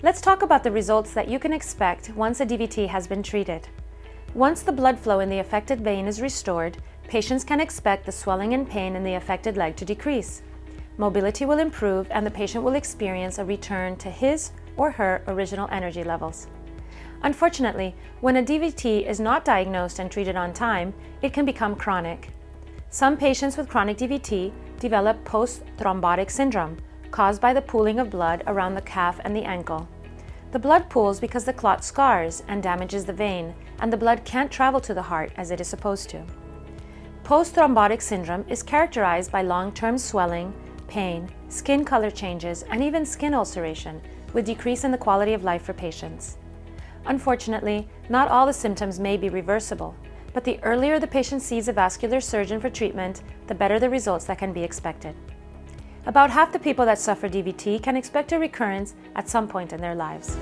Let's talk about the results that you can expect once a DVT has been treated. Once the blood flow in the affected vein is restored, patients can expect the swelling and pain in the affected leg to decrease. Mobility will improve and the patient will experience a return to his or her original energy levels. Unfortunately, when a DVT is not diagnosed and treated on time, it can become chronic. Some patients with chronic DVT develop post-thrombotic syndrome, caused by the pooling of blood around the calf and the ankle. The blood pools because the clot scars and damages the vein, and the blood can't travel to the heart as it is supposed to. Post-thrombotic syndrome is characterized by long-term swelling, pain, skin color changes, and even skin ulceration, with decrease in the quality of life for patients. Unfortunately, not all the symptoms may be reversible, but the earlier the patient sees a vascular surgeon for treatment, the better the results that can be expected. About half the people that suffer DVT can expect a recurrence at some point in their lives.